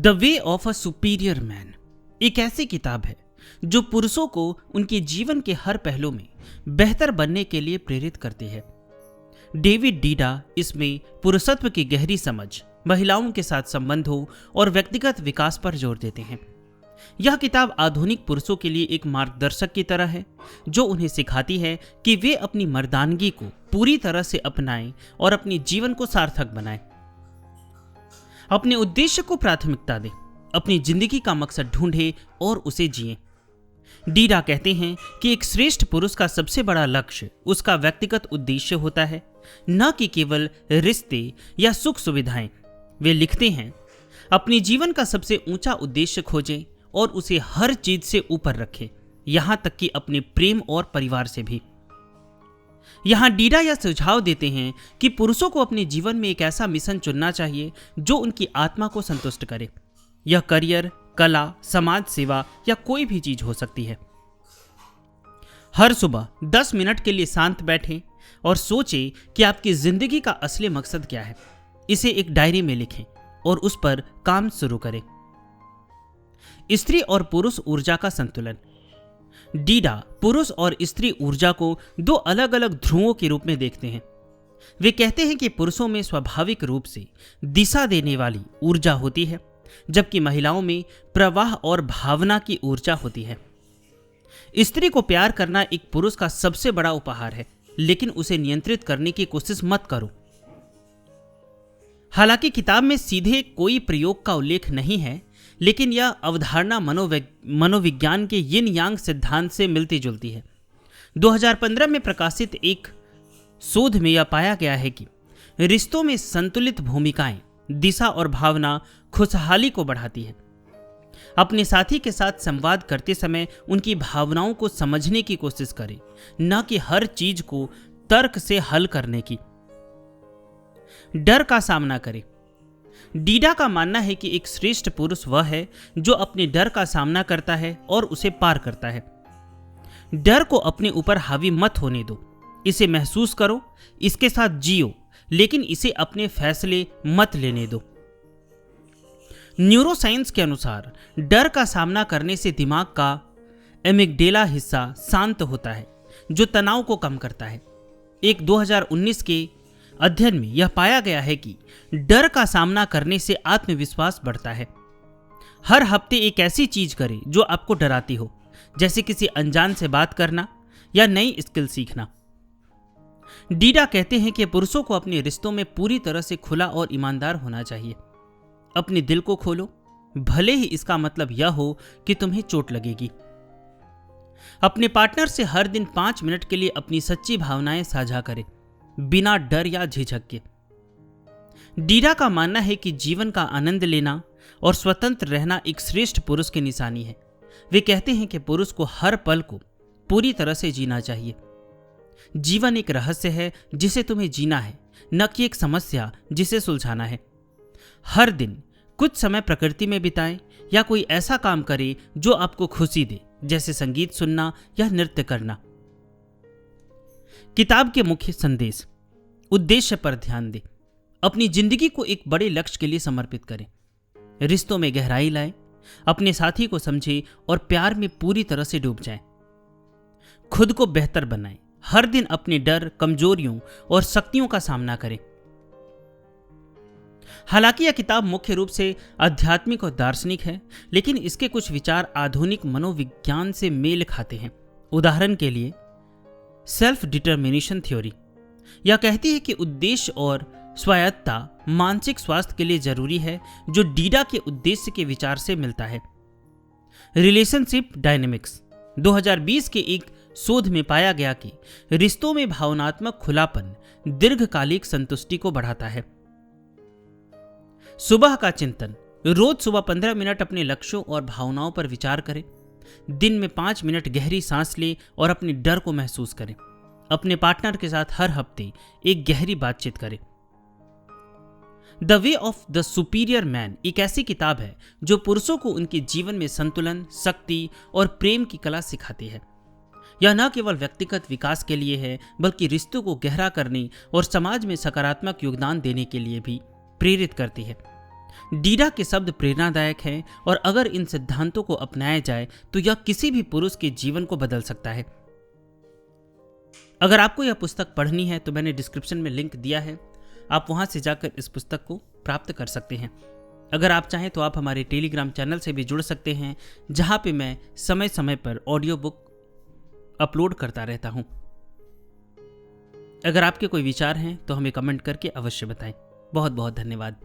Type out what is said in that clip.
The way of a superior man एक ऐसी किताब है जो पुरुषों को उनके जीवन के हर पहलू में बेहतर बनने के लिए प्रेरित करती है। डेविड डीडा इसमें पुरुषत्व की गहरी समझ, महिलाओं के साथ संबंधों और व्यक्तिगत विकास पर जोर देते हैं। यह किताब आधुनिक पुरुषों के लिए एक मार्गदर्शक की तरह है जो उन्हें सिखाती है कि वे अपनी मर्दानगी को पूरी तरह से अपनाएं और अपने जीवन को सार्थक बनाएं। अपने उद्देश्य को प्राथमिकता दें, अपनी जिंदगी का मकसद ढूंढें और उसे जिएं। डीडा कहते हैं कि एक श्रेष्ठ पुरुष का सबसे बड़ा लक्ष्य उसका व्यक्तिगत उद्देश्य होता है, न कि केवल रिश्ते या सुख सुविधाएं। वे लिखते हैं, अपने जीवन का सबसे ऊंचा उद्देश्य खोजें और उसे हर चीज से ऊपर रखें, यहां तक कि अपने प्रेम और परिवार से भी। यहां डीडा यह सुझाव देते हैं कि पुरुषों को अपने जीवन में एक ऐसा मिशन चुनना चाहिए जो उनकी आत्मा को संतुष्ट करे। यह करियर, कला, समाज सेवा या कोई भी चीज हो सकती है। हर सुबह 10 मिनट के लिए शांत बैठें और सोचें कि आपकी जिंदगी का असली मकसद क्या है। इसे एक डायरी में लिखें और उस पर काम शुरू करें। स्त्री और पुरुष ऊर्जा का संतुलन। डीडा पुरुष और स्त्री ऊर्जा को दो अलग अलग ध्रुवों के रूप में देखते हैं। वे कहते हैं कि पुरुषों में स्वाभाविक रूप से दिशा देने वाली ऊर्जा होती है, जबकि महिलाओं में प्रवाह और भावना की ऊर्जा होती है। स्त्री को प्यार करना एक पुरुष का सबसे बड़ा उपहार है, लेकिन उसे नियंत्रित करने की कोशिश मत करो। हालांकि किताब में सीधे कोई प्रयोग का उल्लेख नहीं है, लेकिन यह अवधारणा मनोविज्ञान के यिन यांग सिद्धांत से मिलती जुलती है। 2015 में प्रकाशित एक शोध में यह पाया गया है कि रिश्तों में संतुलित भूमिकाएं दिशा और भावना खुशहाली को बढ़ाती है। अपने साथी के साथ संवाद करते समय उनकी भावनाओं को समझने की कोशिश करें, न कि हर चीज को तर्क से हल करने की। डर का सामना करें। डीडा का मानना है कि एक श्रेष्ठ पुरुष वह है जो अपने डर का सामना करता है और उसे पार करता है। डर को अपने ऊपर हावी मत होने दो, इसे महसूस करो, इसके साथ जियो, लेकिन इसे अपने फैसले मत लेने दो। न्यूरोसाइंस के अनुसार डर का सामना करने से दिमाग का एमिगडेला हिस्सा शांत होता है, जो तनाव को कम करता है। एक 2019 के अध्ययन में यह पाया गया है कि डर का सामना करने से आत्मविश्वास बढ़ता है। हर हफ्ते एक ऐसी चीज करें जो आपको डराती हो, जैसे किसी अनजान से बात करना या नई स्किल सीखना। डीडा कहते हैं कि पुरुषों को अपने रिश्तों में पूरी तरह से खुला और ईमानदार होना चाहिए। अपने दिल को खोलो, भले ही इसका मतलब यह हो कि तुम्हें चोट लगेगी। अपने पार्टनर से हर दिन 5 मिनट के लिए अपनी सच्ची भावनाएं साझा करें, बिना डर या झिझक के। डीडा का मानना है कि जीवन का आनंद लेना और स्वतंत्र रहना एक श्रेष्ठ पुरुष की निशानी है। वे कहते हैं कि पुरुष को हर पल को पूरी तरह से जीना चाहिए। जीवन एक रहस्य है जिसे तुम्हें जीना है, न कि एक समस्या जिसे सुलझाना है। हर दिन कुछ समय प्रकृति में बिताएं या कोई ऐसा काम करें जो आपको खुशी दे, जैसे संगीत सुनना या नृत्य करना। किताब के मुख्य संदेश। उद्देश्य पर ध्यान दें। अपनी जिंदगी को एक बड़े लक्ष्य के लिए समर्पित करें। रिश्तों में गहराई लाएं, अपने साथी को समझें और प्यार में पूरी तरह से डूब जाएं। खुद को बेहतर बनाएं। हर दिन अपने डर, कमजोरियों और शक्तियों का सामना करें। हालांकि यह किताब मुख्य रूप से आध्यात्मिक और दार्शनिक है, लेकिन इसके कुछ विचार आधुनिक मनोविज्ञान से मेल खाते हैं। उदाहरण के लिए सेल्फ डिटर्मिनेशन थ्योरी यह कहती है कि उद्देश्य और स्वायत्तता मानसिक स्वास्थ्य के लिए जरूरी है, जो डीडा के उद्देश्य के विचार से मिलता है। रिलेशनशिप डायनेमिक्स 2020 के एक शोध में पाया गया कि रिश्तों में भावनात्मक खुलापन दीर्घकालिक संतुष्टि को बढ़ाता है। सुबह का चिंतन। रोज सुबह 15 मिनट अपने लक्ष्यों और भावनाओं पर विचार करें। दिन में 5 मिनट गहरी सांस लें और अपने डर को महसूस करें। अपने पार्टनर के साथ हर हफ्ते एक गहरी बातचीत करें। The way of the superior man एक ऐसी किताब है जो पुरुषों को उनके जीवन में संतुलन, शक्ति और प्रेम की कला सिखाती है। यह न केवल व्यक्तिगत विकास के लिए है, बल्कि रिश्तों को गहरा करने और समाज में सकारात्मक योगदान देने के लिए भी प्रेरित करती है। डीडा के शब्द प्रेरणादायक हैं और अगर इन सिद्धांतों को अपनाया जाए तो यह किसी भी पुरुष के जीवन को बदल सकता है। अगर आपको यह पुस्तक पढ़नी है तो मैंने डिस्क्रिप्शन में लिंक दिया है, आप वहां से जाकर इस पुस्तक को प्राप्त कर सकते हैं। अगर आप चाहें तो आप हमारे टेलीग्राम चैनल से भी जुड़ सकते हैं, जहां पे मैं समय समय पर ऑडियो बुक अपलोड करता रहता हूं। अगर आपके कोई विचार हैं तो हमें कमेंट करके अवश्य बताएं। बहुत बहुत धन्यवाद।